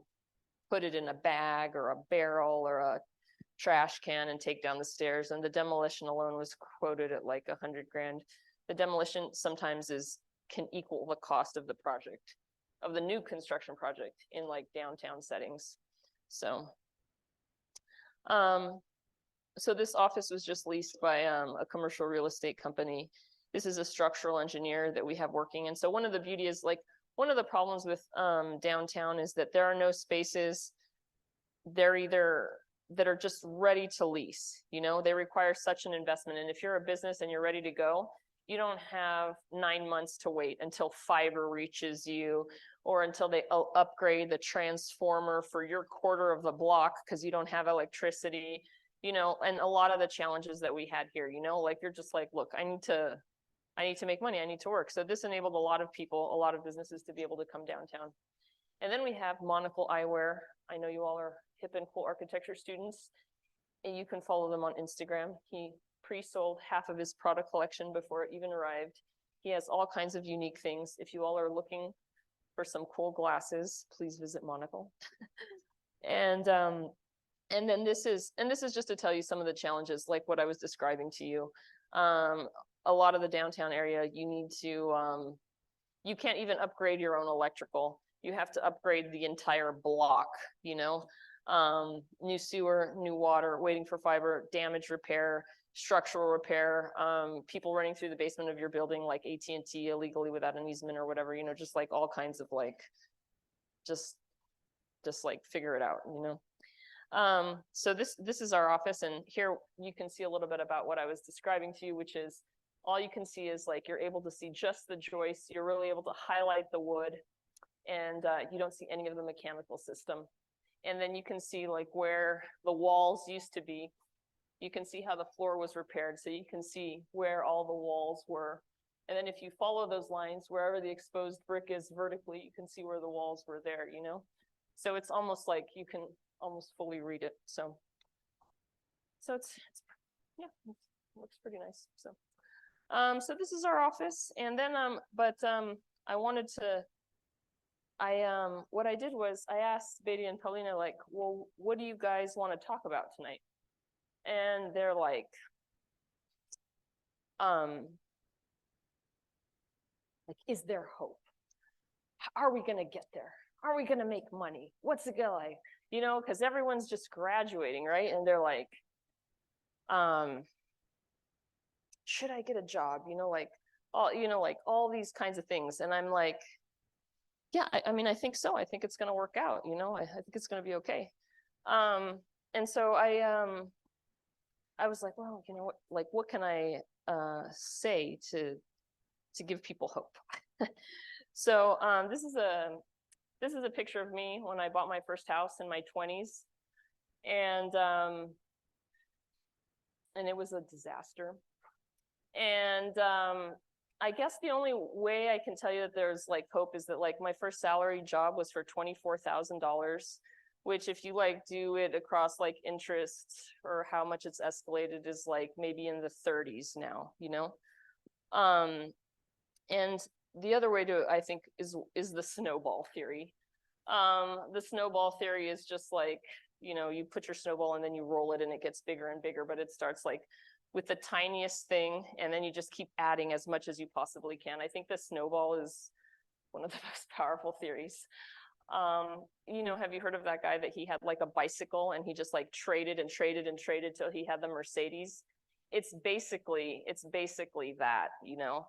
put it in a bag or a barrel or a trash can and take down the stairs. And the demolition alone was quoted at like 100 grand. The demolition sometimes can equal the cost of the project, of the new construction project in like downtown settings. So, so this office was just leased by a commercial real estate company. This is a structural engineer that we have working. And so one of the beauty is like, one of the problems with downtown is that there are no spaces. They're either that are just ready to lease, you know, they require such an investment. And if you're a business and you're ready to go, you don't have 9 months to wait until fiber reaches you or until they upgrade the transformer for your quarter of the block because you don't have electricity, you know, and a lot of the challenges that we had here, you know, like you're just like, look, I need to make money, I need to work. So this enabled a lot of people, a lot of businesses to be able to come downtown. And then we have Monocle Eyewear. I know you all are hip and cool architecture students, and you can follow them on Instagram. He pre-sold half of his product collection before it even arrived. He has all kinds of unique things. If you all are looking for some cool glasses, please visit Monocle. And then this is just to tell you some of the challenges, like what I was describing to you. A lot of the downtown area, you need to, you can't even upgrade your own electrical. You have to upgrade the entire block, you know, new sewer, new water, waiting for fiber, damage repair, structural repair, people running through the basement of your building like AT&T illegally without an easement or whatever, you know, just like all kinds of like, just like figure it out, you know. So this is our office, and here you can see a little bit about what I was describing to you, which is all you can see is like you're able to see just the joists. You're really able to highlight the wood, and you don't see any of the mechanical system. And then you can see like where the walls used to be. You can see how the floor was repaired, so you can see where all the walls were. And then if you follow those lines, wherever the exposed brick is vertically, you can see where the walls were there, you know? So it's almost like you can almost fully read it. So it's yeah, it looks pretty nice. So so this is our office. And then I wanted to what I did was I asked Beatty and Paulina, like, well, what do you guys want to talk about tonight? And they're like, is there hope? Are we going to get there? Are we going to make money? What's it going to like? You know, because everyone's just graduating, right? And they're like, should I get a job? You know, like all these kinds of things. And I'm like, yeah, I mean, I think so. I think it's going to work out. You know, I think it's going to be okay. And so I was like, well, you know what? Like, what can I say to give people hope? So this is a picture of me when I bought my first house in my 20s, and it was a disaster. And I guess the only way I can tell you that there's like hope is that like my first salary job was for $24,000, which if you like do it across like interest or how much it's escalated is like maybe in the 30s now, you know? And the other way to, I think, is the snowball theory. The snowball theory is just like, you know, you put your snowball and then you roll it and it gets bigger and bigger, but it starts like with the tiniest thing, and then you just keep adding as much as you possibly can. I think the snowball is one of the most powerful theories. You know, have you heard of that guy that he had like a bicycle and he just like traded and traded and traded till he had the Mercedes? It's basically that, you know?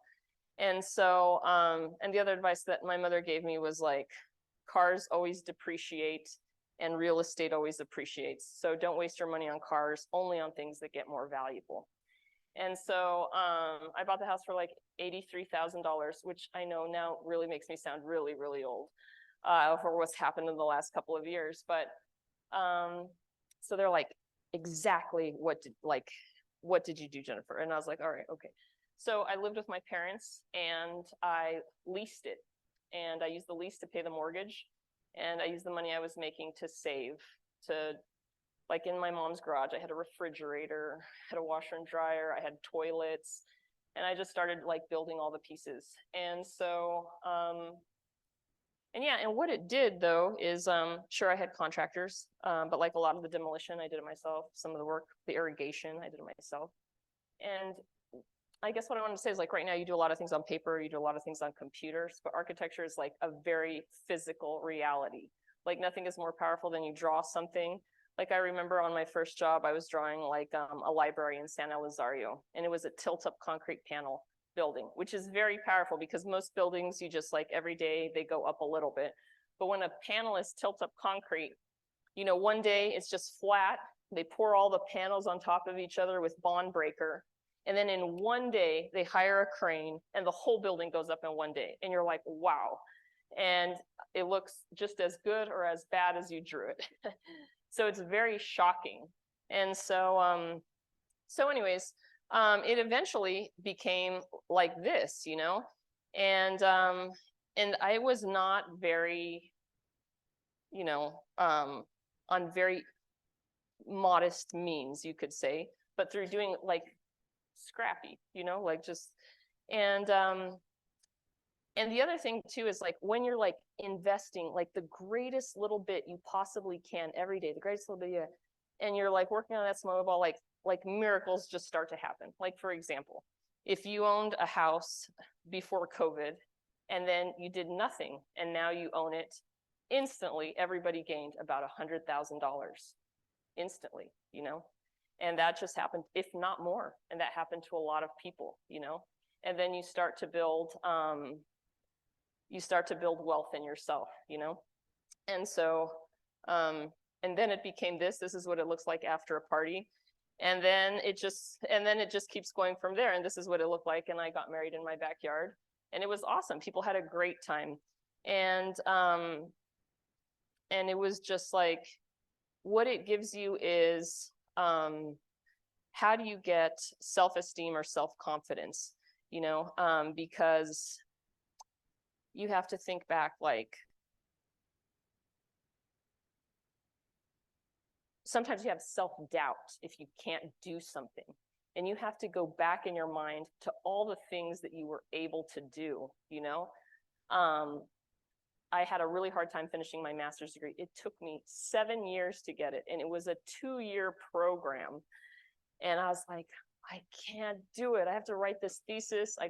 And so, and the other advice that my mother gave me was like, cars always depreciate and real estate always appreciates. So don't waste your money on cars, only on things that get more valuable. And so I bought the house for like $83,000, which I know now really makes me sound really, really old for what's happened in the last couple of years. But so they're like, exactly what did you do, Jennifer? And I was like, all right, okay. So I lived with my parents and I leased it, and I used the lease to pay the mortgage, and I used the money I was making to save, to, like in my mom's garage, I had a refrigerator, I had a washer and dryer, I had toilets, And I just started like building all the pieces. And so, and yeah, and what it did though is, sure, I had contractors, but like a lot of the demolition, I did it myself. Some of the work, the irrigation, I did it myself. And I guess what I wanted to say is like right now you do a lot of things on paper, you do a lot of things on computers, but architecture is like a very physical reality. Like nothing is more powerful than you draw something. Like I remember on my first job, I was drawing like a library in San Elizario, and it was a tilt-up concrete panel building, which is very powerful because most buildings you just like every day they go up a little bit. But when a panel is tilt-up concrete, you know, one day it's just flat, they pour all the panels on top of each other with bond breaker. And then in one day, they hire a crane and the whole building goes up in one day. And you're like, wow. And it looks just as good or as bad as you drew it. So it's very shocking. And so, anyways, it eventually became like this, you know, and I was not very, you know, on very modest means, you could say, but through doing like scrappy, you know, like just, and the other thing too is like when you're like investing like the greatest little bit you possibly can every day, the greatest little bit, and you're like working on that snowball, like miracles just start to happen. Like for example, if you owned a house before COVID and then you did nothing and now you own it, instantly everybody gained about $100,000 instantly, you know. And that just happened, if not more. And that happened to a lot of people, you know. And then you start to build wealth in yourself, you know. And so, and then it became this is what it looks like after a party. And then it just keeps going from there. And this is what it looked like. And I got married in my backyard. And it was awesome. People had a great time. And it was just like, what it gives you is, how do you get self-esteem or self-confidence, you know, because you have to think back, like, sometimes you have self-doubt if you can't do something, and you have to go back in your mind to all the things that you were able to do, you know. I had a really hard time finishing my master's degree. It took me 7 years to get it, and it was a 2-year program. And I was like, I can't do it. I have to write this thesis. I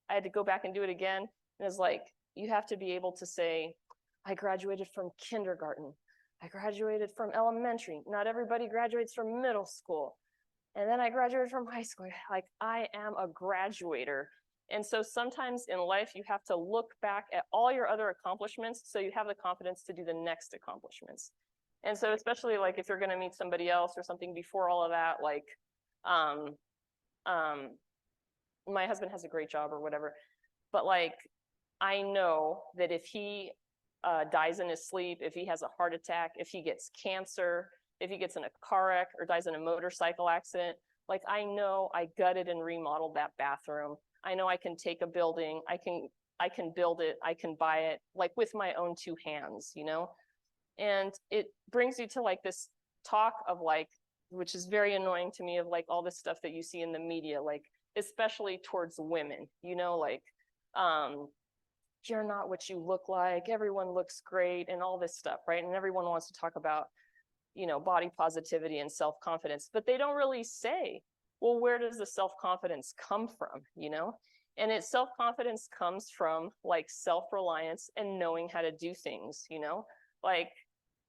had to go back and do it again. And it's like, you have to be able to say, I graduated from kindergarten. I graduated from elementary. Not everybody graduates from middle school. And then I graduated from high school. Like, I am a graduator. And so sometimes in life, you have to look back at all your other accomplishments so you have the confidence to do the next accomplishments. And so especially like if you're going to meet somebody else or something before all of that, like my husband has a great job or whatever, but like I know that if he dies in his sleep, if he has a heart attack, if he gets cancer, if he gets in a car wreck or dies in a motorcycle accident, like I know I gutted and remodeled that bathroom. I know I can take a building, I can build it, I can buy it, like with my own 2 hands, you know? And it brings you to like this talk of like, which is very annoying to me, of like all this stuff that you see in the media, like especially towards women, you know, like you're not what you look like, everyone looks great and all this stuff, right? And everyone wants to talk about, you know, body positivity and self-confidence, but they don't really say, well, where does the self-confidence come from, you know? And self-confidence comes from like self-reliance and knowing how to do things, you know? Like,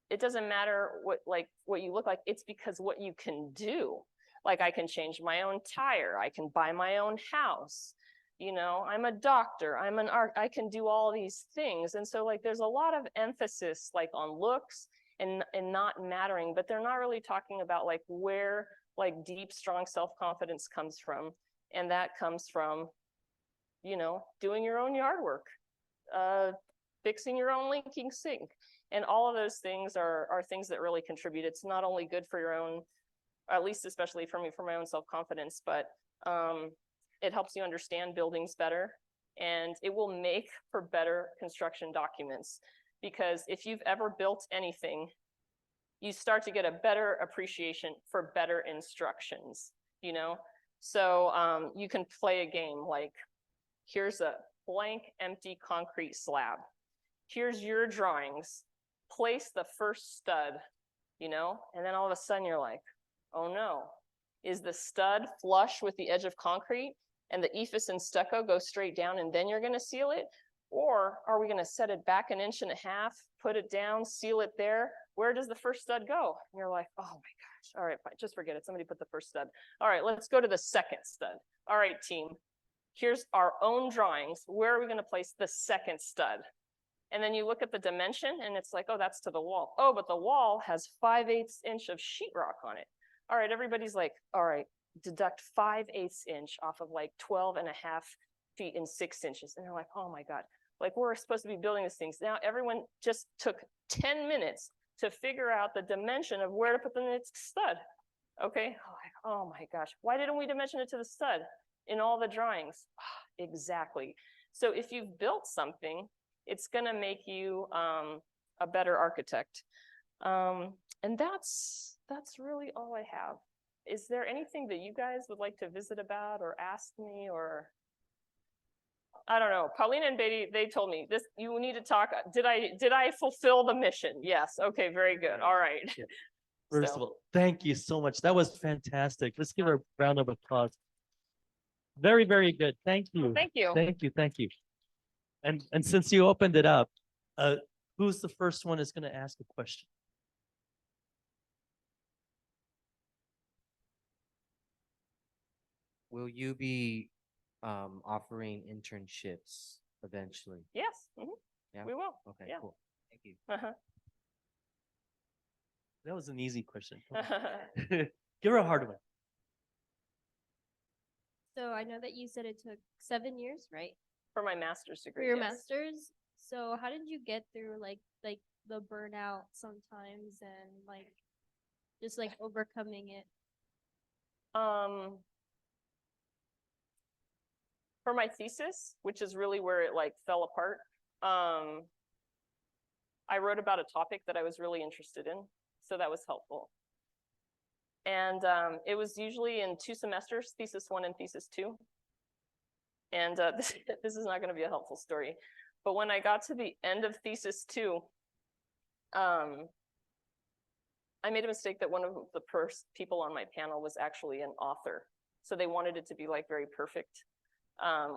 it doesn't matter what you look like, it's because what you can do. Like I can change my own tire, I can buy my own house, you know, I'm a doctor, I'm an art, I can do all these things. And so like, there's a lot of emphasis like on looks and not mattering, but they're not really talking about like where like deep, strong self-confidence comes from. And that comes from, you know, doing your own yard work, fixing your own leaking sink. And all of those things are things that really contribute. It's not only good for your own, at least especially for me, for my own self-confidence, but it helps you understand buildings better, and it will make for better construction documents. Because if you've ever built anything, you start to get a better appreciation for better instructions, you know? So you can play a game like, here's a blank empty concrete slab. Here's your drawings. Place the first stud, you know, and then all of a sudden you're like, oh no, is the stud flush with the edge of concrete and the ephes and stucco go straight down and then you're going to seal it? Or are we going to set it back 1.5 inches, put it down, seal it there? Where does the first stud go? And you're like, oh my gosh, all right, fine, just forget it. Somebody put the first stud. All right, let's go to the second stud. All right, team, here's our own drawings. Where are we going to place the second stud? And then you look at the dimension and it's like, oh, that's to the wall. Oh, but the wall has 5/8 inch of sheetrock on it. All right, everybody's like, all right, deduct 5/8 inch off of like 12.5 feet and 6 inches. And they're like, oh my God, like we're supposed to be building these things. Now everyone just took 10 minutes to figure out the dimension of where to put the next stud. Okay, oh my gosh, why didn't we dimension it to the stud in all the drawings? Exactly. So if you've built something, it's gonna make you a better architect. And that's really all I have. Is there anything that you guys would like to visit about or ask me, or? I don't know. Paulina and Beatty, they told me this, you need to talk. Did I fulfill the mission? Yes. Okay, very good. All right. Yeah. First of all, thank you so much. That was fantastic. Let's give her a round of applause. Very, very good. Thank you. Thank you. Thank you. Thank you. And since you opened it up, who's the first one is going to ask a question? Will you be offering internships eventually? Yes. Yeah. We will. Okay, Yeah. cool. Thank you. That was an easy question. Give her a hard one. So I know that you said it took 7 years, right? For my master's For degree. your yes. master's. So how did you get through like the burnout sometimes and like just like overcoming it? For my thesis, which is really where it like fell apart, I wrote about a topic that I was really interested in. So that was helpful. And it was usually in 2 semesters, thesis 1 and thesis 2. And this is not going to be a helpful story. But when I got to the end of thesis 2, I made a mistake that one of the people on my panel was actually an author. So they wanted it to be like very perfect.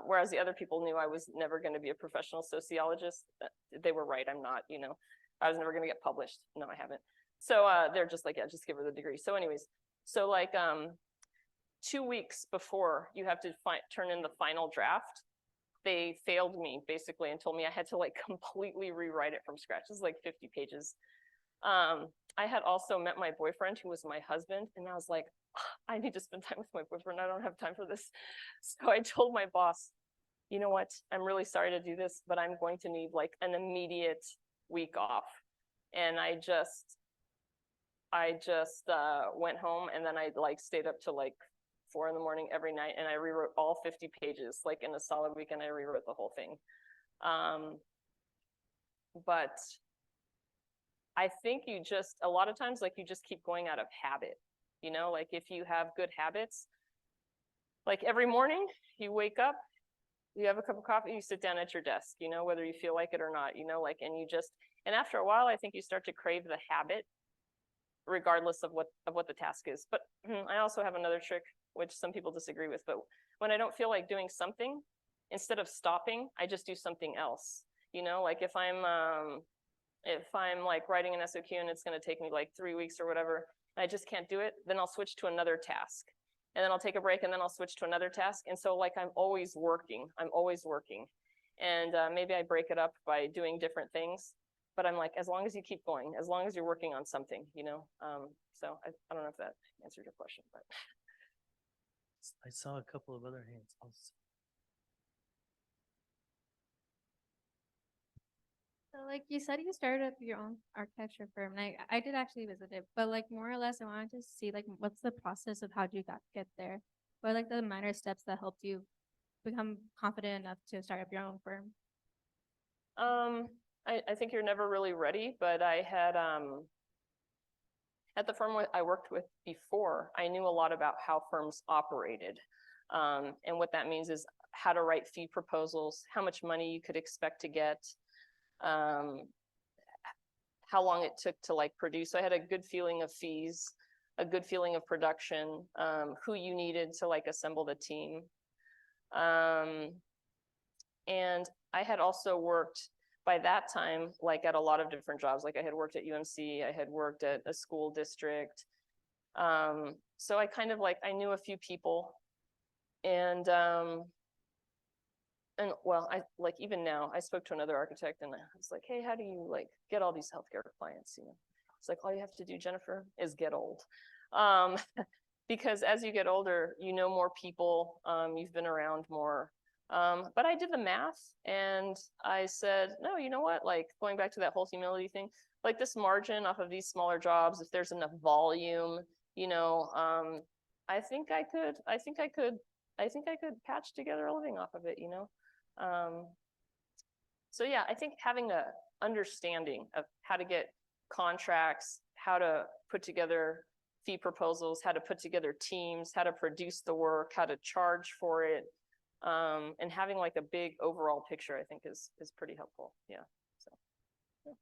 Whereas the other people knew I was never going to be a professional sociologist. They were right. I'm not, you know, I was never going to get published. No, I haven't. So they're just like, yeah, just give her the degree. So anyways, so like 2 weeks before you have to turn in the final draft, they failed me basically and told me I had to like completely rewrite it from scratch. It's like 50 pages. I had also met my boyfriend, who was my husband, and I was like, I need to spend time with my boyfriend. I don't have time for this. So I told my boss, you know what? I'm really sorry to do this, but I'm going to need like an immediate week off. And I just went home, and then I like stayed up till like 4 a.m. every night, and I rewrote all 50 pages like in a solid week, and I rewrote the whole thing. But I think you just, a lot of times, like you just keep going out of habit, you know, like if you have good habits, like every morning you wake up, you have a cup of coffee, you sit down at your desk, you know, whether you feel like it or not, you know, like, and you just, and after a while, I think you start to crave the habit regardless of what the task is. But I also have another trick, which some people disagree with, but when I don't feel like doing something, instead of stopping, I just do something else. You know, like if I'm like writing an SOQ and it's going to take me like 3 weeks or whatever, and I just can't do it, then I'll switch to another task. And then I'll take a break, and then I'll switch to another task. And so like I'm always working. And maybe I break it up by doing different things. But I'm like, as long as you keep going, as long as you're working on something, you know. So I don't know if that answered your question, but. I saw a couple of other hands also. So like you said, you started up your own architecture firm. And I did actually visit it, but like more or less I wanted to see like what's the process of how you get there? What are like the minor steps that helped you become confident enough to start up your own firm? I think you're never really ready, but I had at the firm I worked with before, I knew a lot about how firms operated. And what that means is how to write fee proposals, how much money you could expect to get, how long it took to like produce. So I had a good feeling of fees, a good feeling of production, who you needed to like assemble the team. And I had also worked by that time, like at a lot of different jobs. Like I had worked at UMC, I had worked at a school district. So I kind of like, I knew a few people, and well, I like, even now I spoke to another architect and I was like, hey, how do you like get all these healthcare clients? You know, it's like, all you have to do, Jennifer, is get old. Because as you get older, you know more people, you've been around more. But I did the math and I said, no, you know what? Like going back to that whole humility thing, like this margin off of these smaller jobs, if there's enough volume, you know, I think I could patch together a living off of it, you know? So yeah, I think having a understanding of how to get contracts, how to put together fee proposals, how to put together teams, how to produce the work, how to charge for it, and having like a big overall picture, I think is pretty helpful. Yeah. So. Yeah.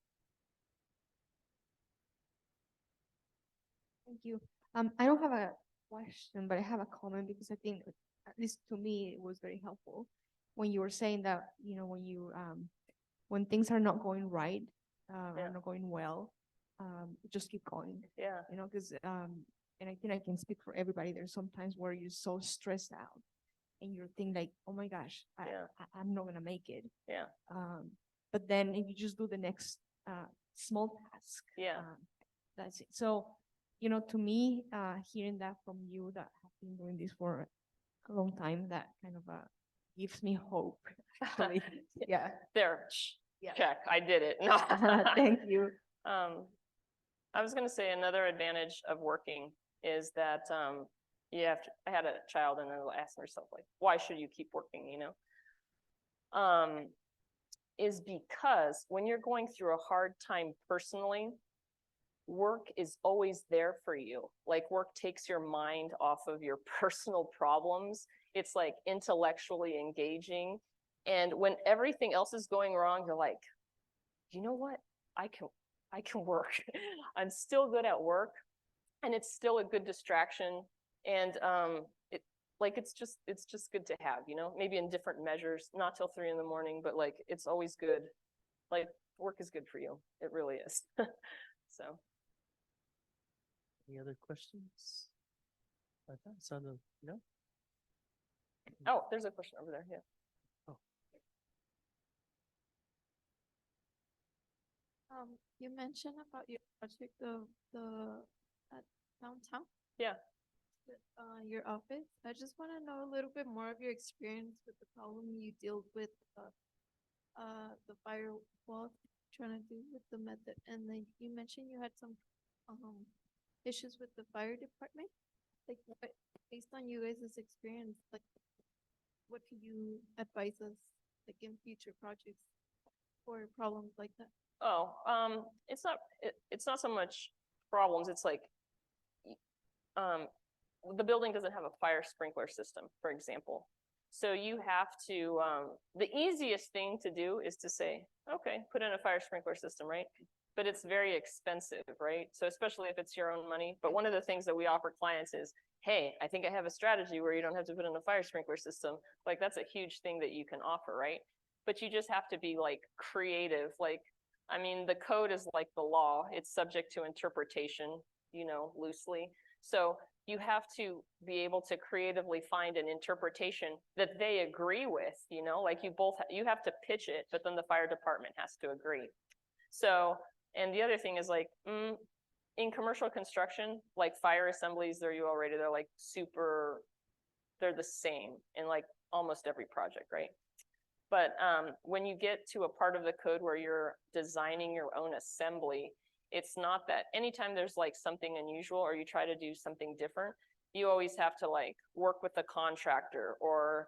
Thank you. I don't have a question, but I have a comment because I think, at least to me, it was very helpful when you were saying that, you know, when you when things are not going right, Yeah. are not going well, just keep going. Yeah. You know, because and I think I can speak for everybody. There's sometimes where you're so stressed out and you're thinking like, oh my gosh, I'm not gonna make it. Yeah. But then if you just do the next small task, Yeah. that's it. So, you know, to me, hearing that from you that have been doing this for a long time, that kind of gives me hope. Actually, yeah. There. Yeah. Check. I did it. No. Thank you. I was going to say another advantage of working is that I had a child and I asked myself, like, why should you keep working, you know? Is because when you're going through a hard time personally, work is always there for you. Like work takes your mind off of your personal problems. It's like intellectually engaging. And when everything else is going wrong, you're like, you know what? I can work. I'm still good at work and it's still a good distraction. And it's just good to have, you know, maybe in different measures, not till 3 a.m, but like, it's always good. Like work is good for you. It really is. So. Any other questions? Like that? So no? Oh, there's a question over there. Yeah. You mentioned about your project of the at downtown. Yeah. Your office. I just want to know a little bit more of your experience with the problem you dealt with the firewall trying to do with the method, and then you mentioned you had some issues with the fire department. Like, what, based on you guys' experience, like, what could you advise us, like, in future projects for problems like that? Oh, it's not so much problems. It's like, the building doesn't have a fire sprinkler system, for example. So you have to, the easiest thing to do is to say, okay, put in a fire sprinkler system, right? But it's very expensive, right? So especially if it's your own money. But one of the things that we offer clients is, hey, I think I have a strategy where you don't have to put in a fire sprinkler system. Like that's a huge thing that you can offer, right? But you just have to be like creative. Like, I mean, the code is like the law. It's subject to interpretation, you know, loosely. So you have to be able to creatively find an interpretation that they agree with, you know, like you have to pitch it, but then the fire department has to agree. So, and the other thing is like, in commercial construction, like fire assemblies, they're like they're the same in like almost every project, right? But when you get to a part of the code where you're designing your own assembly, it's not that anytime there's like something unusual or you try to do something different, you always have to like work with the contractor or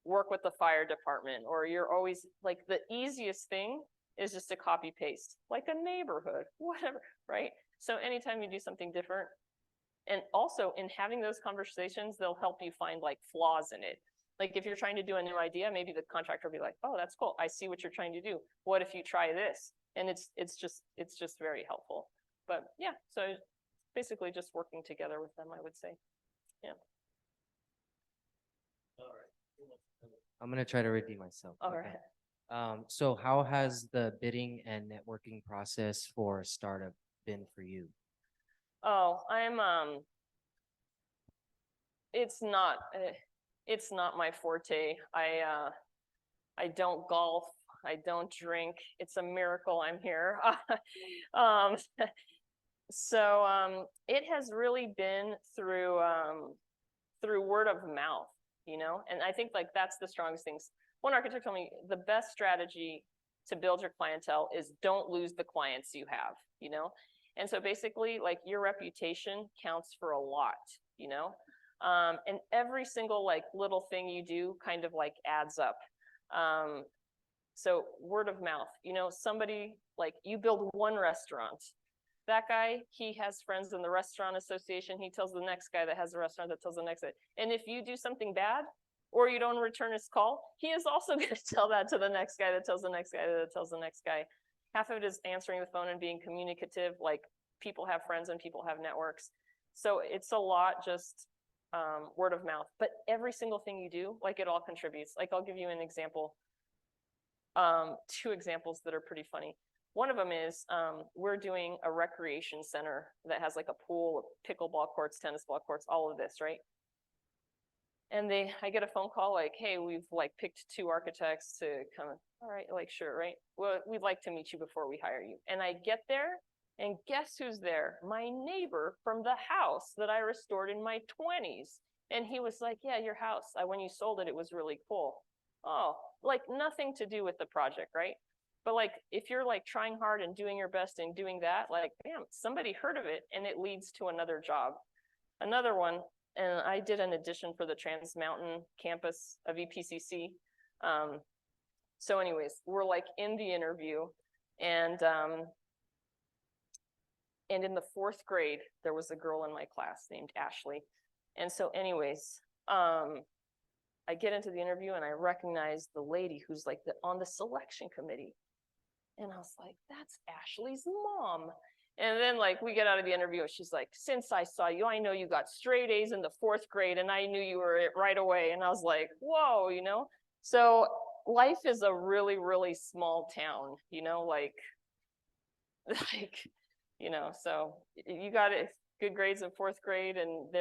work with the fire department, or you're always like, the easiest thing is just to copy paste, like a neighborhood, whatever, right? So anytime you do something different, And also in having those conversations, they'll help you find like flaws in it. Like if you're trying to do a new idea, maybe the contractor will be like, oh, that's cool. I see what you're trying to do. What if you try this? And it's just very helpful. But yeah, so basically just working together with them, I would say. Yeah. I'm gonna try to redeem myself. All Okay. right. So how has the bidding and networking process for a startup been for you? Oh, it's not my forte. I don't golf. I don't drink. It's a miracle I'm here. It has really been through word of mouth, you know, and I think like that's the strongest things. One architect told me the best strategy to build your clientele is don't lose the clients you have, you know? And so basically like your reputation counts for a lot, you know? And every single like little thing you do kind of like adds up. So word of mouth, you know, somebody like you build one restaurant, that guy, he has friends in the restaurant association. He tells the next guy that has a restaurant that tells the next guy. And if you do something bad or you don't return his call, he is also going to tell that to the next guy that tells the next guy that tells the next guy. Half of it is answering the phone and being communicative. Like people have friends and people have networks. So it's a lot just word of mouth. But every single thing you do, like it all contributes. Like I'll give you an example. Two examples that are pretty funny. One of them is we're doing a recreation center that has like a pool, pickleball courts, tennis ball courts, all of this, right? And I get a phone call like, hey, we've like picked 2 architects to come. All right, like sure, right? Well, we'd like to meet you before we hire you. And I get there and guess who's there? My neighbor from the house that I restored in my 20s. And he was like, yeah, your house, when you sold it, it was really cool. Oh, like nothing to do with the project, right? But like, if you're like trying hard and doing your best and doing that, like, bam, somebody heard of it and it leads to another job. Another one, and I did an addition for the Trans Mountain campus of EPCC. So anyways, we're like in the interview and in the 4th grade, there was a girl in my class named Ashley. And so anyways, I get into the interview and I recognize the lady who's like on the selection committee. And I was like, that's Ashley's mom. And then like we get out of the interview and she's like, since I saw you, I know you got straight A's in the 4th grade and I knew you were it right away. And I was like, whoa, you know? So life is a really, really small town, you know, like, you know, so you got it, good grades in 4th grade and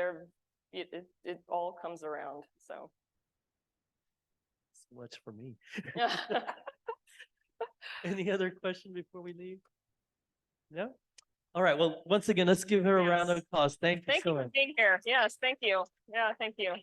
it all comes around, so. So much for me. Any other question before we leave? No? All right. Well, once again, let's give her a round of applause. Thank you Thank so you for much. being here. Yes, thank you. Yeah, thank you.